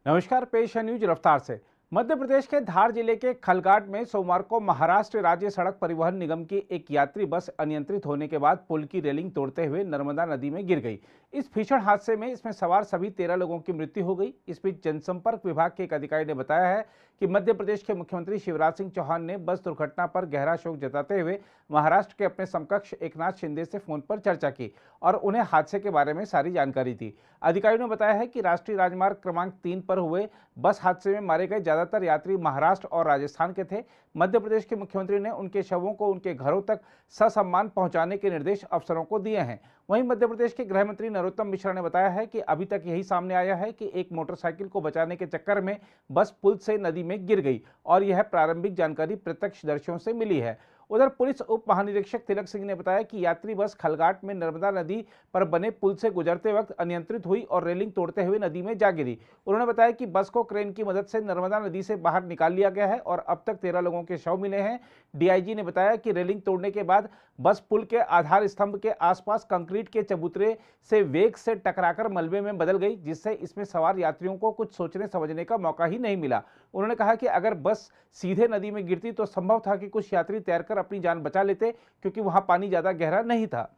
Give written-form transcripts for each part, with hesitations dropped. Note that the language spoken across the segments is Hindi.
नमस्कार, पेश है न्यूज रफ्तार से। मध्य प्रदेश के धार जिले के खलघाट में सोमवार को महाराष्ट्र राज्य सड़क परिवहन निगम की एक यात्री बस अनियंत्रित होने के बाद पुल की रेलिंग तोड़ते हुए नर्मदा नदी में गिर गई। इस भीषण हादसे में इसमें सवार सभी 13 लोगों की मृत्यु हो गई। इस बीच जनसंपर्क विभाग के एक अधिकारी ने बताया है कि मध्य प्रदेश के मुख्यमंत्री शिवराज सिंह चौहान ने बस दुर्घटना पर गहरा शोक जताते हुए महाराष्ट्र के अपने समकक्ष एकनाथ शिंदे से फोन पर चर्चा की और उन्हें हादसे के बारे में सारी जानकारी दी। अधिकारियों ने बताया है कि राष्ट्रीय राजमार्ग क्रमांक 3 पर हुए बस हादसे में मारे गए ज्यादातर यात्री महाराष्ट्र और राजस्थान के थे। मध्य प्रदेश के मुख्यमंत्री ने उनके शवों को उनके घरों तक ससम्मान पहुंचाने के निर्देश अफसरों को दिए हैं। वहीं मध्य प्रदेश के गृह मंत्री नरोत्तम मिश्रा ने बताया है कि अभी तक यही सामने आया है कि एक मोटरसाइकिल को बचाने के चक्कर में बस पुल से नदी में गिर गई और यह प्रारंभिक जानकारी प्रत्यक्षदर्शियों से मिली है। उधर पुलिस उप महानिरीक्षक तिलक सिंह ने बताया कि यात्री बस खलघाट में नर्मदा नदी पर बने पुल से गुजरते वक्त अनियंत्रित हुई और रेलिंग तोड़ते हुए नदी में जा गिरी। उन्होंने बताया कि बस को क्रेन की मदद से नर्मदा नदी से बाहर निकाल लिया गया है और अब तक 13 लोगों के शव मिले हैं। डीआईजी ने बताया कि रेलिंग तोड़ने के बाद बस पुल के आधार स्तंभ के आसपास कंक्रीट के चबूतरे से वेग से टकराकर मलबे में बदल गई, जिससे इसमें सवार यात्रियों को कुछ सोचने समझने का मौका ही नहीं मिला। उन्होंने कहा कि अगर बस सीधे नदी में गिरती तो संभव था कि कुछ यात्री तैरकर अपनी जान बचा लेते, क्योंकि वहां पानी ज्यादा गहरा नहीं था।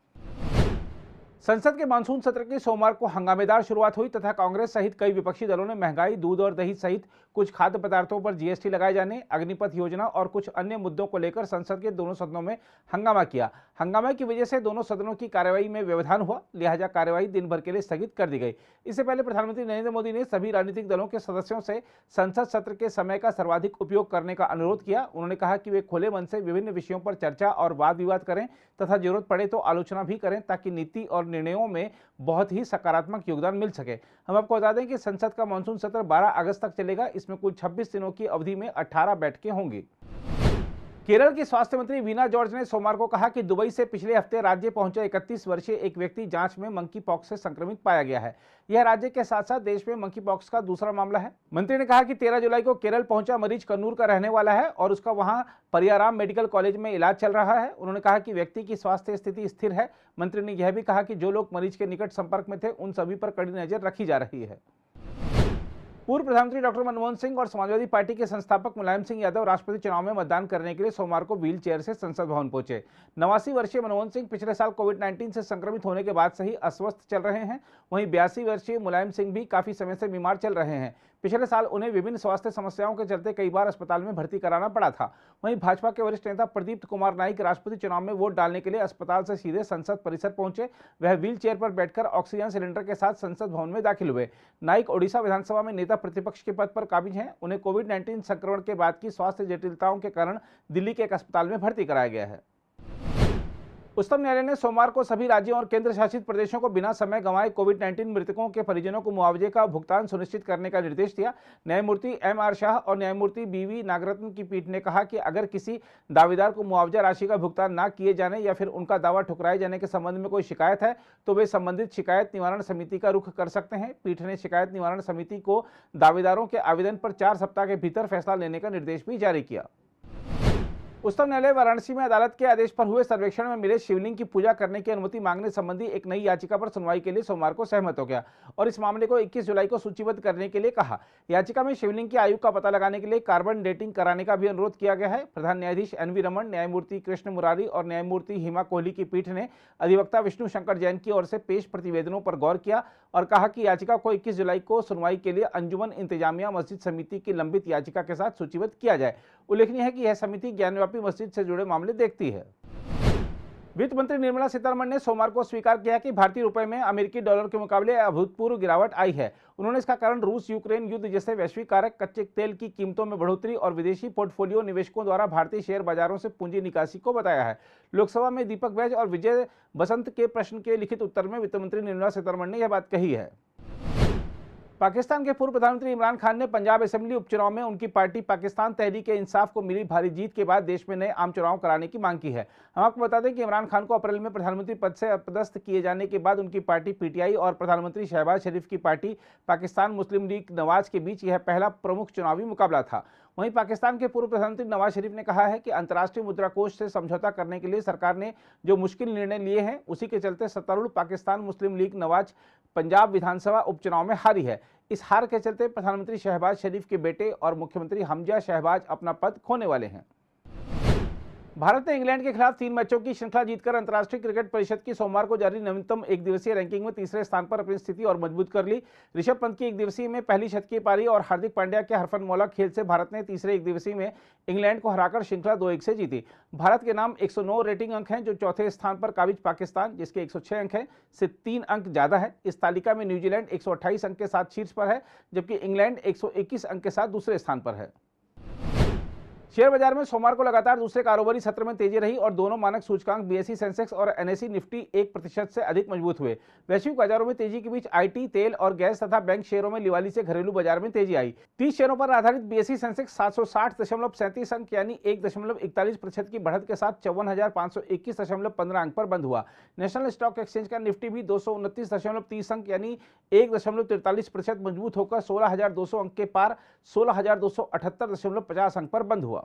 संसद के मानसून सत्र की सोमवार को हंगामेदार शुरुआत हुई तथा कांग्रेस सहित कई विपक्षी दलों ने महंगाई, दूध और दही सहित कुछ खाद्य पदार्थों पर जीएसटी लगाए जाने, अग्निपथ योजना और कुछ अन्य मुद्दों को लेकर संसद के दोनों सदनों में हंगामा किया। हंगामे की वजह से दोनों सदनों की कार्यवाही में व्यवधान हुआ, लिहाजा कार्यवाही दिन भर के लिए स्थगित कर दी गई। इससे पहले प्रधानमंत्री नरेंद्र मोदी ने सभी राजनीतिक दलों के सदस्यों से संसद सत्र के समय का सर्वाधिक उपयोग करने का अनुरोध किया। उन्होंने कहा कि वे खुले मन से विभिन्न विषयों पर चर्चा और वाद विवाद करें तथा जरूरत पड़े तो आलोचना भी करें, ताकि नीति और निर्णयों में बहुत ही सकारात्मक योगदान मिल सके। हम आपको बता दें कि संसद का मानसून सत्र 12 अगस्त तक चलेगा। इसमें कुल 26 दिनों की अवधि में 18 बैठकें होंगी। केरल की स्वास्थ्य मंत्री वीना जॉर्ज ने सोमवार को कहा कि दुबई से पिछले हफ्ते राज्य पहुंचे 31 वर्षीय एक व्यक्ति जांच में मंकी पॉक्स से संक्रमित पाया गया है। यह राज्य के साथ साथ देश में मंकी पॉक्स का दूसरा मामला है। मंत्री ने कहा कि 13 जुलाई को केरल पहुंचा मरीज कन्नूर का रहने वाला है और उसका वहां परियाराम मेडिकल कॉलेज में इलाज चल रहा है। उन्होंने कहा कि व्यक्ति की स्वास्थ्य स्थिति स्थिर है। मंत्री ने यह भी कहा कि जो लोग मरीज के निकट संपर्क में थे उन सभी पर कड़ी नजर रखी जा रही है। पूर्व प्रधानमंत्री डॉक्टर मनमोहन सिंह और समाजवादी पार्टी के संस्थापक मुलायम सिंह यादव राष्ट्रपति चुनाव में मतदान करने के लिए सोमवार को व्हील चेयर से संसद भवन पहुंचे। 89 वर्षीय मनमोहन सिंह पिछले साल कोविड-19 से संक्रमित होने के बाद से ही अस्वस्थ चल रहे हैं। वहीं 82 वर्षीय मुलायम सिंह भी काफी समय से बीमार चल रहे हैं। पिछले साल उन्हें विभिन्न स्वास्थ्य समस्याओं के चलते कई बार अस्पताल में भर्ती कराना पड़ा था। वहीं भाजपा के वरिष्ठ नेता प्रदीप कुमार नाइक राष्ट्रपति चुनाव में वोट डालने के लिए अस्पताल से सीधे संसद परिसर पहुंचे। वह व्हील चेयर पर बैठकर ऑक्सीजन सिलेंडर के साथ संसद भवन में दाखिल हुए। नाइक ओडिशा विधानसभा में नेता प्रतिपक्ष के पद पर काबिज हैं। उन्हें कोविड-19 संक्रमण के बाद की स्वास्थ्य जटिलताओं के कारण दिल्ली के एक अस्पताल में भर्ती कराया गया है। उच्चतम न्यायालय ने सोमवार को सभी राज्यों और केंद्र शासित प्रदेशों को बिना समय गंवाए कोविड-19 मृतकों के परिजनों को मुआवजे का भुगतान सुनिश्चित करने का निर्देश दिया। न्यायमूर्ति एम.आर. शाह और न्यायमूर्ति बी.वी. नागरत्न की पीठ ने कहा कि अगर किसी दावेदार को मुआवजा राशि का भुगतान न किए जाने या फिर उनका दावा ठुकराए जाने के संबंध में कोई शिकायत है तो वे संबंधित शिकायत निवारण समिति का रुख कर सकते हैं। पीठ ने शिकायत निवारण समिति को दावेदारों के आवेदन पर 4 सप्ताह के भीतर फैसला लेने का निर्देश भी जारी किया। उच्चतम न्यायालय वाराणसी में अदालत के आदेश पर हुए सर्वेक्षण में मिले शिवलिंग की पूजा करने की अनुमति मांगने संबंधी एक नई याचिका पर सुनवाई के लिए सोमवार को सहमत हो गया और इस मामले को 21 जुलाई को सूचीबद्ध करने के लिए कहा। याचिका में शिवलिंग की आयु का पता लगाने के लिए कार्बन डेटिंग कराने का भी अनुरोध किया गया है। प्रधान न्यायाधीश एन.वी. रमन, न्यायमूर्ति कृष्ण मुरारी और न्यायमूर्ति हिमा कोहली की पीठ ने अधिवक्ता विष्णु शंकर जैन की ओर से पेश प्रतिवेदनों पर गौर किया और कहा कि याचिका को 21 जुलाई को सुनवाई के लिए अंजुमन इंतजामिया मस्जिद समिति की लंबित याचिका के साथ सूचीबद्ध किया जाए। उल्लेखनीय है कि यह समिति ज्ञानव्यापी मस्जिद से जुड़े मामले देखती है। वित्त मंत्री निर्मला सीतारमण ने सोमवार को स्वीकार किया कि भारतीय रुपए में अमेरिकी डॉलर के मुकाबले अभूतपूर्व गिरावट आई है। उन्होंने इसका कारण रूस यूक्रेन युद्ध जैसे वैश्विक कारक, कच्चे तेल की कीमतों में बढ़ोतरी और विदेशी पोर्टफोलियो निवेशकों द्वारा भारतीय शेयर बाजारों से पूंजी निकासी को बताया है। लोकसभा में दीपक बैज और विजय बसंत के प्रश्न के लिखित उत्तर में वित्त मंत्री निर्मला सीतारमण ने यह बात कही है। पाकिस्तान के पूर्व प्रधानमंत्री इमरान खान ने पंजाब असेंबली उपचुनाव में उनकी पार्टी पाकिस्तान तहरीक-ए-इंसाफ को मिली भारी जीत के बाद देश में नए आम चुनाव कराने की मांग की है। हम आपको बता दें कि इमरान खान को अप्रैल में प्रधानमंत्री पद से अपदस्थ किए जाने के बाद उनकी पार्टी पीटीआई और प्रधानमंत्री शहबाज शरीफ की पार्टी पाकिस्तान मुस्लिम लीग नवाज के बीच यह पहला प्रमुख चुनावी मुकाबला था। वहीं पाकिस्तान के पूर्व प्रधानमंत्री नवाज शरीफ ने कहा है कि अंतर्राष्ट्रीय मुद्रा कोष से समझौता करने के लिए सरकार ने जो मुश्किल निर्णय लिए हैं उसी के चलते सत्तारूढ़ पाकिस्तान मुस्लिम लीग नवाज पंजाब विधानसभा उपचुनाव में हारी है। इस हार के चलते प्रधानमंत्री शहबाज शरीफ के बेटे और मुख्यमंत्री हमजा शहबाज अपना पद खोने वाले हैं। भारत ने इंग्लैंड के खिलाफ 3 मैचों की श्रृंखला जीतकर अंतर्राष्ट्रीय क्रिकेट परिषद की सोमवार को जारी नवीनतम एक दिवसीय रैंकिंग में तीसरे स्थान पर अपनी स्थिति और मजबूत कर ली। ऋषभ पंत की एक दिवसीय में पहली शतकीय पारी और हार्दिक पांड्या के हरफनमौला खेल से भारत ने तीसरे एक दिवसीय में इंग्लैंड को हराकर श्रृंखला 2-1 से जीती। भारत के नाम 109 रेटिंग अंक हैं, जो चौथे स्थान पर काबिज पाकिस्तान, जिसके 106 अंक हैं, से 3 अंक ज्यादा है। इस तालिका में न्यूजीलैंड 128 अंक के साथ शीर्ष पर है, जबकि इंग्लैंड 121 अंक के साथ दूसरे स्थान पर है। शेयर बाजार में सोमवार को लगातार दूसरे कारोबारी सत्र में तेजी रही और दोनों मानक सूचकांक बीएसई सेंसेक्स और एनएसई निफ्टी 1% से अधिक मजबूत हुए। वैश्विक बाजारों में तेजी के बीच आईटी, तेल और गैस तथा बैंक शेयरों में लिवाली से घरेलू बाजार में तेजी आई। 30 शेयरों पर आधारित बीएसई सेंसेक्स 760.37 अंक यानी 1.41% की बढ़त के साथ 54,521.15 अंक पर बंद हुआ। नेशनल स्टॉक एक्सचेंज का निफ्टी भी 229.30 अंक यानी 1.43% मजबूत होकर 16,200 अंक के पार 16,278.50 अंक पर बंद हुआ।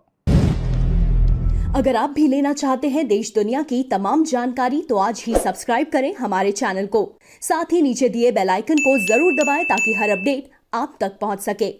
अगर आप भी लेना चाहते हैं देश दुनिया की तमाम जानकारी तो आज ही सब्सक्राइब करें हमारे चैनल को। साथ ही नीचे दिए बेल आइकन को जरूर दबाएं ताकि हर अपडेट आप तक पहुंच सके।